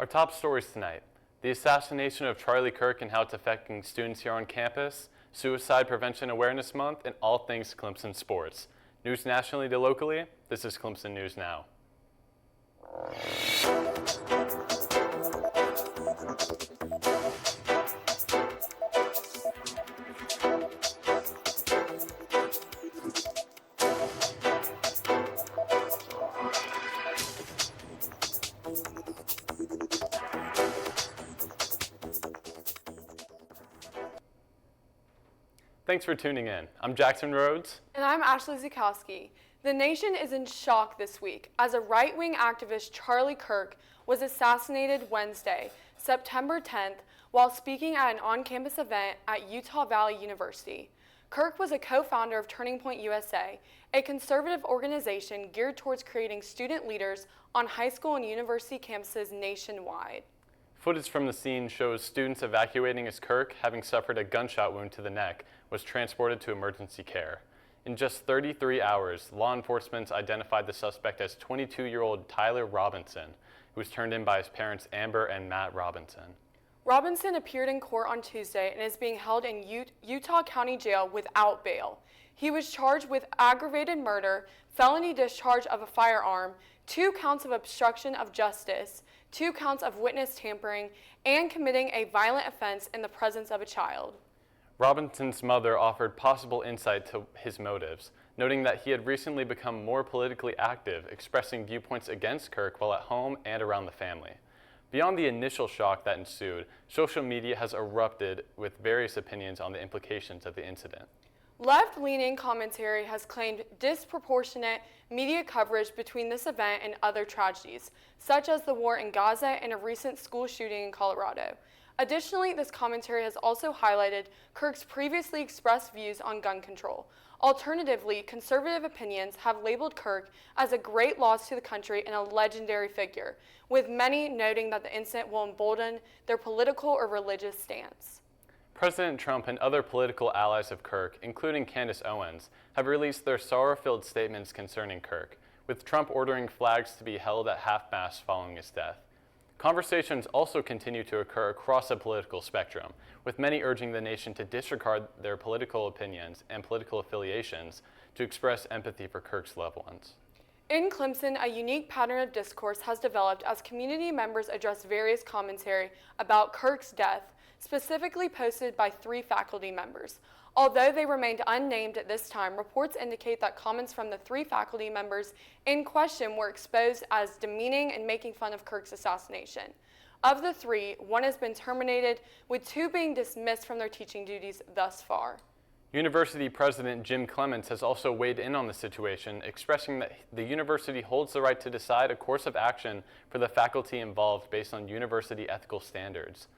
Our top stories tonight: the assassination of Charlie Kirk and how it's affecting students here on campus, Suicide Prevention Awareness Month, and all things Clemson sports. News nationally to locally, this is Clemson News Now. Thanks for tuning in. I'm Jackson Rhodes. And I'm Ashley Zukowski. The nation is in shock this week as a right-wing activist, Charlie Kirk, was assassinated Wednesday, September 10th, while speaking at an on-campus event at Utah Valley University. Kirk was a co-founder of Turning Point USA, a conservative organization geared towards creating student leaders on high school and university campuses nationwide. Footage from the scene shows students evacuating as Kirk, having suffered a gunshot wound to the neck, was transported to emergency care. In just 33 hours, law enforcement identified the suspect as 22-year-old Tyler Robinson, who was turned in by his parents Amber and Matt Robinson. Robinson appeared in court on Tuesday and is being held in Utah County Jail without bail. He was charged with aggravated murder, felony discharge of a firearm, 2 counts of obstruction of justice, 2 counts of witness tampering, and committing a violent offense in the presence of a child. Robinson's mother offered possible insight to his motives, noting that he had recently become more politically active, expressing viewpoints against Kirk while at home and around the family. Beyond the initial shock that ensued, social media has erupted with various opinions on the implications of the incident. Left-leaning commentary has claimed disproportionate media coverage between this event and other tragedies, such as the war in Gaza and a recent school shooting in Colorado. Additionally, this commentary has also highlighted Kirk's previously expressed views on gun control. Alternatively, conservative opinions have labeled Kirk as a great loss to the country and a legendary figure, with many noting that the incident will embolden their political or religious stance. President Trump and other political allies of Kirk, including Candace Owens, have released their sorrow-filled statements concerning Kirk, with Trump ordering flags to be held at half-mast following his death. Conversations also continue to occur across the political spectrum, with many urging the nation to disregard their political opinions and political affiliations to express empathy for Kirk's loved ones. In Clemson, a unique pattern of discourse has developed as community members address various commentary about Kirk's death, specifically posted by 3 faculty members. Although they remained unnamed at this time, reports indicate that comments from the 3 faculty members in question were exposed as demeaning and making fun of Kirk's assassination. Of the 3, 1 has been terminated, with 2 being dismissed from their teaching duties thus far. University President Jim Clements has also weighed in on the situation, expressing that the university holds the right to decide a course of action for the faculty involved based on university ethical standards.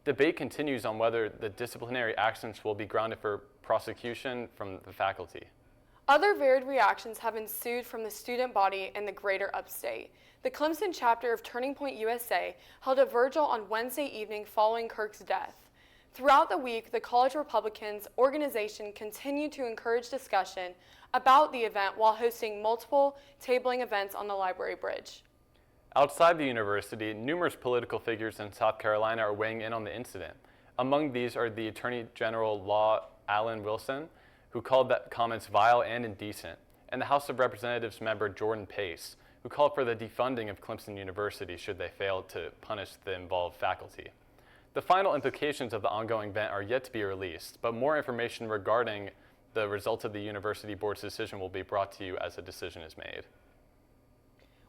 Debate continues on whether the disciplinary actions will be grounded for prosecution from the faculty. Other varied reactions have ensued from the student body in the greater upstate. The Clemson chapter of Turning Point USA held a vigil on Wednesday evening following Kirk's death. Throughout the week, the College Republicans organization continued to encourage discussion about the event while hosting multiple tabling events on the library bridge. Outside the university, numerous political figures in South Carolina are weighing in on the incident. Among these are the Attorney General Law Alan Wilson, who called the comments vile and indecent, and the House of Representatives member Jordan Pace, who called for the defunding of Clemson University should they fail to punish the involved faculty. The final implications of the ongoing event are yet to be released, but more information regarding the results of the university board's decision will be brought to you as a decision is made.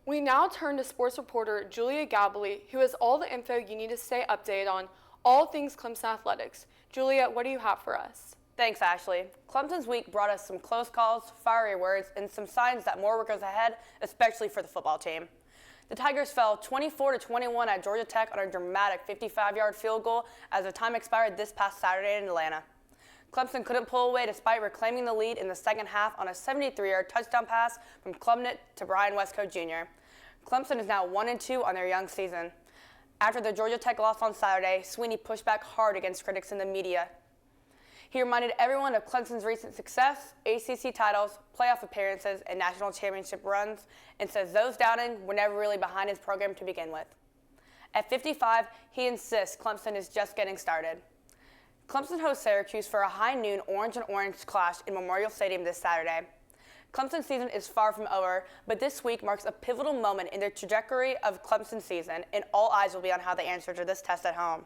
We now turn to sports reporter Julia Gabali, who has all the info you need to stay updated on all things Clemson athletics. Julia, what do you have for us? Thanks, Ashley. Clemson's week brought us some close calls, fiery words, and some signs that more work goes ahead, especially for the football team. The Tigers fell 24-21 at Georgia Tech on a dramatic 55-yard field goal as the time expired this past Saturday in Atlanta. Clemson couldn't pull away despite reclaiming the lead in the second half on a 73-yard touchdown pass from Klubnik to Brian Westcott Jr. Clemson is now 1-2 on their young season. After the Georgia Tech loss on Saturday, Sweeney pushed back hard against critics in the media. He reminded everyone of Clemson's recent success, ACC titles, playoff appearances, and national championship runs, and says those doubting were never really behind his program to begin with. At 55, he insists Clemson is just getting started. Clemson hosts Syracuse for a high noon orange and orange clash in Memorial Stadium this Saturday. Clemson's season is far from over, but this week marks a pivotal moment in the trajectory of Clemson's season, and all eyes will be on how they answer to this test at home.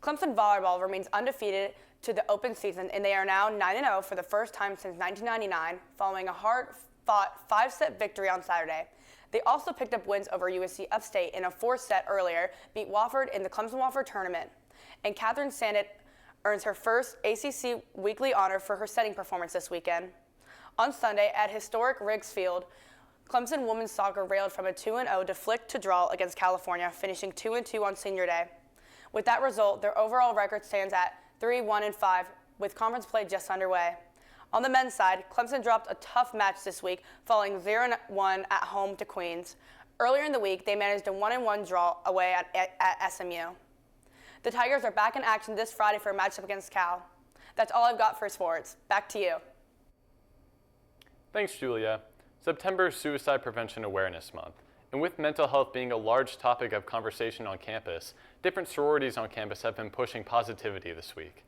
Clemson volleyball remains undefeated to the open season, and they are now 9-0 for the first time since 1999, following a hard-fought 5-set victory on Saturday. They also picked up wins over USC Upstate in a 4-set earlier, beat Wofford in the Clemson-Wofford tournament. And Catherine Sandett earns her first ACC weekly honor for her setting performance this weekend. On Sunday at historic Riggs Field, Clemson women's soccer railed from a 2-0 deflict to draw against California, finishing 2-2 on Senior Day. With that result, their overall record stands at 3-1-5, with conference play just underway. On the men's side, Clemson dropped a tough match this week, falling 0-1 at home to Queens. Earlier in the week, they managed a 1-1 draw away at SMU. The Tigers are back in action this Friday for a matchup against Cal. That's all I've got for sports. Back to you. Thanks, Julia. September is Suicide Prevention Awareness Month, and with mental health being a large topic of conversation on campus, different sororities on campus have been pushing positivity this week.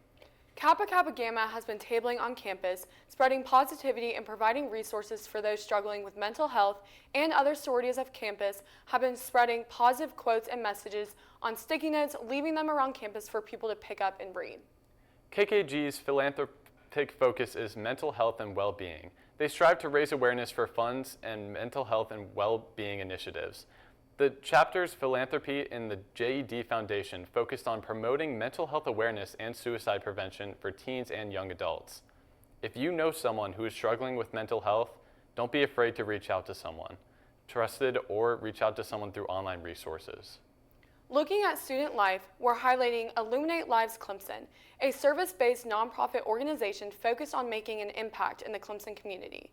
Kappa Kappa Gamma has been tabling on campus, spreading positivity and providing resources for those struggling with mental health, and other sororities of campus have been spreading positive quotes and messages on sticky notes, leaving them around campus for people to pick up and read. KKG's philanthropic focus is mental health and well-being. They strive to raise awareness for funds and mental health and well-being initiatives. The chapter's philanthropy in the JED Foundation focused on promoting mental health awareness and suicide prevention for teens and young adults. If you know someone who is struggling with mental health, don't be afraid to reach out to someone trusted or reach out to someone through online resources. Looking at student life, we're highlighting Illuminate Lives Clemson, a service-based nonprofit organization focused on making an impact in the Clemson community.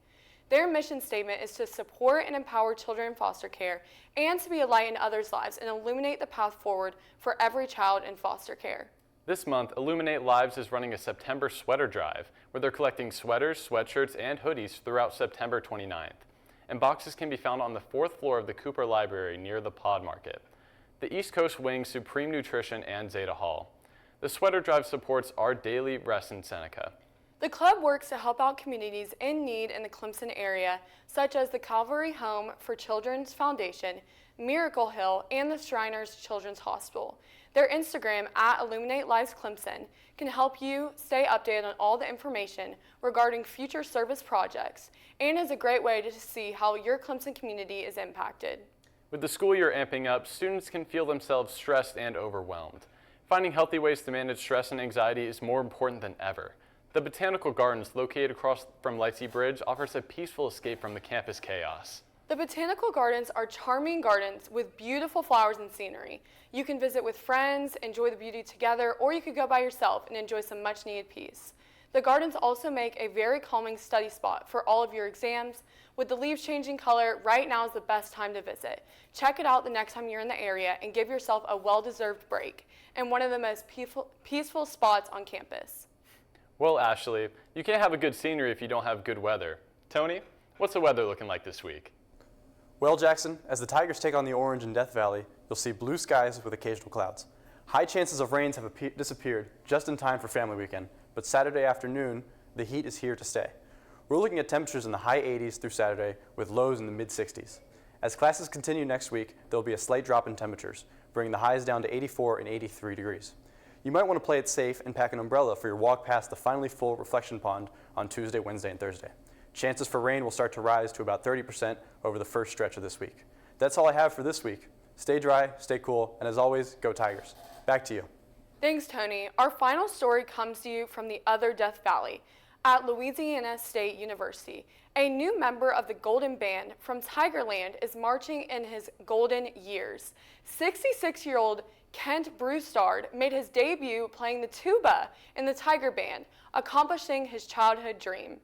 Their mission statement is to support and empower children in foster care and to be a light in others' lives and illuminate the path forward for every child in foster care. This month, Illuminate Lives is running a September sweater drive where they're collecting sweaters, sweatshirts, and hoodies throughout September 29th. And boxes can be found on the 4th floor of the Cooper Library near the Pod Market. The East Coast wings Supreme Nutrition and Zeta Hall. The sweater drive supports Our Daily Rest in Seneca. The club works to help out communities in need in the Clemson area, such as the Calvary Home for Children's Foundation, Miracle Hill, and the Shriners Children's Hospital. Their Instagram, @Illuminate Lives Clemson, can help you stay updated on all the information regarding future service projects, and is a great way to see how your Clemson community is impacted. With the school year amping up, students can feel themselves stressed and overwhelmed. Finding healthy ways to manage stress and anxiety is more important than ever. The Botanical Gardens, located across from Lightsey Bridge, offers a peaceful escape from the campus chaos. The Botanical Gardens are charming gardens with beautiful flowers and scenery. You can visit with friends, enjoy the beauty together, or you could go by yourself and enjoy some much needed peace. The gardens also make a very calming study spot for all of your exams. With the leaves changing color, right now is the best time to visit. Check it out the next time you're in the area and give yourself a well-deserved break in one of the most peaceful spots on campus. Well, Ashley, you can't have a good scenery if you don't have good weather. Tony, what's the weather looking like this week? Well, Jackson, as the Tigers take on the Orange in Death Valley, you'll see blue skies with occasional clouds. High chances of rains have disappeared just in time for family weekend, but Saturday afternoon, the heat is here to stay. We're looking at temperatures in the high 80s through Saturday with lows in the mid-60s. As classes continue next week, there'll be a slight drop in temperatures, bringing the highs down to 84 and 83 degrees. You might want to play it safe and pack an umbrella for your walk past the finally full reflection pond on Tuesday, Wednesday, and Thursday. Chances for rain will start to rise to about 30% over the first stretch of this week. That's all I have for this week. Stay dry, stay cool, and as always, go Tigers. Back to you. Thanks, Tony. Our final story comes to you from the other Death Valley. At Louisiana State University, a new member of the Golden Band from Tigerland is marching in his golden years. 66-year-old Kent Broussard made his debut playing the tuba in the Tiger Band, accomplishing his childhood dream.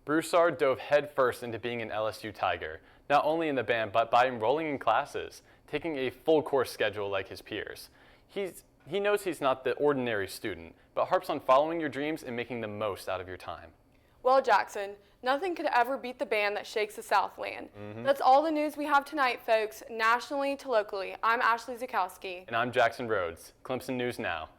Broussard dove headfirst into being an LSU Tiger, not only in the band, but by enrolling in classes, taking a full course schedule like his peers. He knows he's not the ordinary student, but harps on following your dreams and making the most out of your time. Well, Jackson, nothing could ever beat the band that shakes the Southland. That's all the news we have tonight, folks, nationally to locally. I'm Ashley Zukowski. And I'm Jackson Rhodes. Clemson News Now.